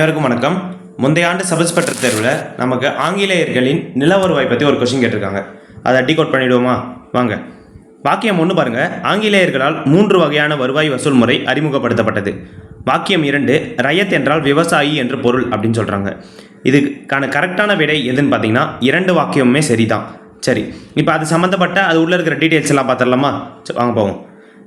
அனைவருக்கும் வணக்கம். முந்தைய ஆண்டு சப் இன்ஸ்பெக்டர் தேர்வில் நமக்கு ஆங்கிலேயர்களின் நில வருவாய் பற்றி ஒரு கொஸ்டின் கேட்டிருக்காங்க. அதை டீகோட் பண்ணிவிடுவோமா? வாங்க. வாக்கியம் 1 பாருங்க. ஆங்கிலேயர்களால் 3 வகையான வருவாய் வசூல் முறை அறிமுகப்படுத்தப்பட்டது. வாக்கியம் 2, ரயத் என்றால் விவசாயி என்று பொருள் அப்படின்னு சொல்கிறாங்க. இதுக்கான கரெக்டான விடை எதுன்னு பார்த்தீங்கன்னா 2 வாக்கியமுமே சரிதான். சரி, இப்போ அது சம்மந்தப்பட்ட அது உள்ளே இருக்கிற டீட்டெயில்ஸ் எல்லாம் பார்த்துடலாமா? வாங்க போவோம்.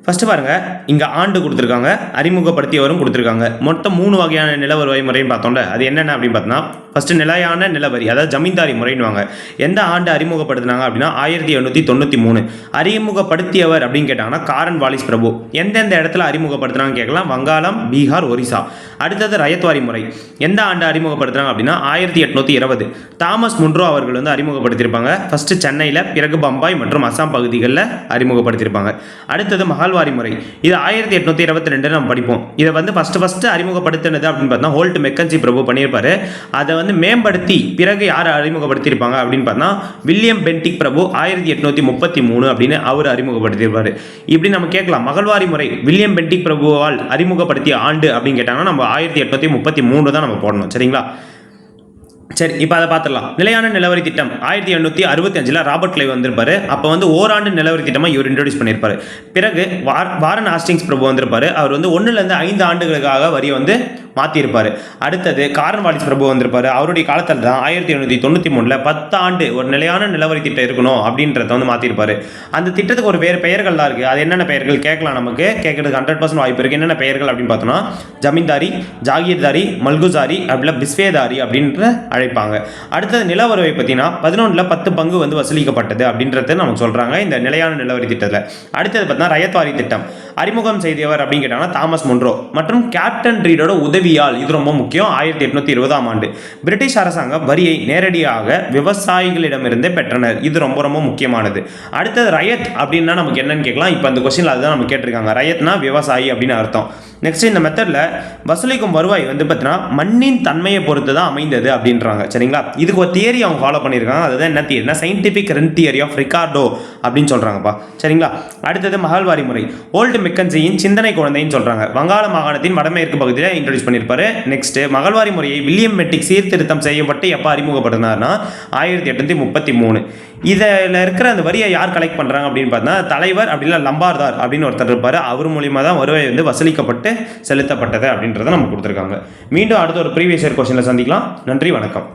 ஃபஸ்ட்டு பாருங்கள், இங்கே ஆண்டு கொடுத்துருக்காங்க, அறிமுகப்படுத்தியவரும் கொடுத்துருக்காங்க. மொத்தம் 3 வகையான நில வருவாய் முறைன்னு பார்த்தோம்ல, அது என்னென்ன அப்படின்னு பார்த்தோன்னா, ஃபஸ்ட்டு நிலையான நிலவரி, அதாவது ஜமீன்தாரி முறைன்னுவாங்க. எந்த ஆண்டு அறிமுகப்படுத்தினாங்க அப்படின்னா 1793. அறிமுகப்படுத்தியவர் அப்படின்னு கேட்டாங்கன்னா காரன் வாலிஸ் பிரபு. எந்தெந்த இடத்துல அறிமுகப்படுத்துனாங்க கேட்கலாம். வங்காளம், பீகார், ஒரிசா. அடுத்தது ரயத்வாரி முறை. எந்த ஆண்டு அறிமுகப்படுத்துனாங்க அப்படின்னா 1820. தாமஸ் முன்ரோ அவர்கள் வந்து அறிமுகப்படுத்தியிருப்பாங்க. ஃபஸ்ட்டு சென்னையில், பிறகு பம்பாய் மற்றும் அசாம் பகுதிகளில் அறிமுகப்படுத்தியிருப்பாங்க. அடுத்தது மகால்வாரி முறை. இது 1822 நம்ம படிப்போம். இதை வந்து ஃபஸ்ட்டு அறிமுகப்படுத்தினது அப்படின்னு பார்த்தா ஹோல்ட் மெக்கன்சி பிரபு பண்ணியிருப்பாரு. அதை வந்து மேம்படுத்தி பிறகு யார் அறிமுகப்படுத்தியிருப்பாங்க அப்படின்னு பார்த்தா வில்லியம் பென்டிக் பிரபு 1833 அப்படின்னு அவர் அறிமுகப்படுத்தியிருப்பார். இப்படி நம்ம கேட்கலாம், மகள்வாரி முறை வில்லியம் பென்டிக் பிரபுவால் அறிமுகப்படுத்திய ஆண்டு அப்படின்னு கேட்டாங்கன்னா நம்ம 1833 தான் நம்ம போடணும். சரிங்களா? சரி, இப்போ அதை பார்த்துடலாம். நிலையான நிலவரி திட்டம் 1865 ராபர்ட் கிளைவ் வந்திருப்பாரு. அப்போ வந்து ஓராண்டு நிலவரி திட்டமாக இவர் இன்ட்ரோடியூஸ் பண்ணியிருப்பாரு. பிறகு வாரன் ஹாஸ்டிங்ஸ் பிரபு வந்திருப்பாரு. அவர் வந்து 1லேருந்து 5 ஆண்டுகளுக்காக வரியை வந்து மாற்றியிருப்பார். அடுத்தது காரன் வாலிஸ் பிரபு வந்திருப்பார். அவருடைய காலத்தில் தான் 1893 10 ஆண்டு ஒரு நிலையான நிலவரி திட்டம் இருக்கணும் அப்படின்றத வந்து மாற்றிருப்பார். அந்த திட்டத்துக்கு ஒரு வேறு பெயர்கள்லாம் இருக்குது. அது என்னென்ன பெயர்கள் கேட்கலாம், நமக்கு கேட்கறதுக்கு 100% வாய்ப்பு இருக்குது. என்னென்ன பெயர்கள் அப்படின்னு பார்த்தோம்னா ஜமீன்தாரி, ஜாகீர்தாரி, மல்குசாரி, அப்படின்னா பிஸ்வேதாரி அப்படின்ற அழைப்பாங்க. அடுத்தது நில வருவாய் பார்த்தீங்கன்னா 11ல் 10 பங்கு வந்து வசூலிக்கப்பட்டது அப்படின்றத நமக்கு சொல்கிறாங்க இந்த நிலையான நிலவரி திட்டத்தில். அடுத்தது பார்த்தீங்கன்னா ரயத்வாரி திட்டம். அறிமுகம் செய்தவர் அப்படின்னு கேட்டாங்கன்னா தாமஸ் முன்ரோ மற்றும் கேப்டன் ரீடோட உதவியால். இது ரொம்ப முக்கியம். 1820 ஆண்டு பிரிட்டிஷ் அரசாங்கம் வரியை நேரடியாக விவசாயிகளிடமிருந்தே பெற்றனர். இது ரொம்ப ரொம்ப முக்கியமானது. அடுத்தது ரயத் அப்படின்னா நமக்கு என்னன்னு கேட்கலாம். இப்போ அந்த கொஸ்டின் அதுதான் நம்ம கேட்டிருக்காங்க. ரயத்னா விவசாயி அப்படின்னு அர்த்தம். நெக்ஸ்ட், இந்த மெத்தடில் வசூலிக்கும் வருவாய் வந்து பார்த்தீங்கன்னா மண்ணின் தன்மையை பொறுத்து தான் அமைந்தது அப்படின்றாங்க. சரிங்களா? இதுக்கு ஒரு தியரி அவங்க ஃபாலோ பண்ணியிருக்காங்க. அதுதான் என்ன தியரினா scientific rent theory of Ricardo அப்படின்னு சொல்கிறாங்கப்பா. சரிங்களா? அடுத்தது மகால்வாரி முறை. ஓல்டு மெக்கன்சியின் சிந்தனை குழந்தைன்னு சொல்கிறாங்க. வங்காள மாகாணத்தின் வடமேற்கு பகுதியில் இன்ட்ரோடியூஸ் பண்ணியிருப்பாரு. நெக்ஸ்ட், மகால்வாரி முறையை வில்லியம் பென்டிக் சீர்திருத்தம் செய்யப்பட்டு எப்போ அறிமுகப்படுத்தினார்னா 1833. இதில் இருக்கிற அந்த வரியை யார் கலெக்ட் பண்ணுறாங்க அப்படின்னு பார்த்தா தலைவர் அப்படின்னா லம்பார்தார் அப்படின்னு ஒருத்தர் இருப்பார். அவர் மூலியமாக தான் வருவாய் வந்து வசூலிக்கப்பட்டு செலுத்தப்பட்டது அப்படின்றத நம்ம கொடுத்துருக்காங்க. மீண்டும் அடுத்த ஒரு ப்ரீவியஸ் இயர் கொஸ்டினில் சந்திக்கலாம். நன்றி, வணக்கம்.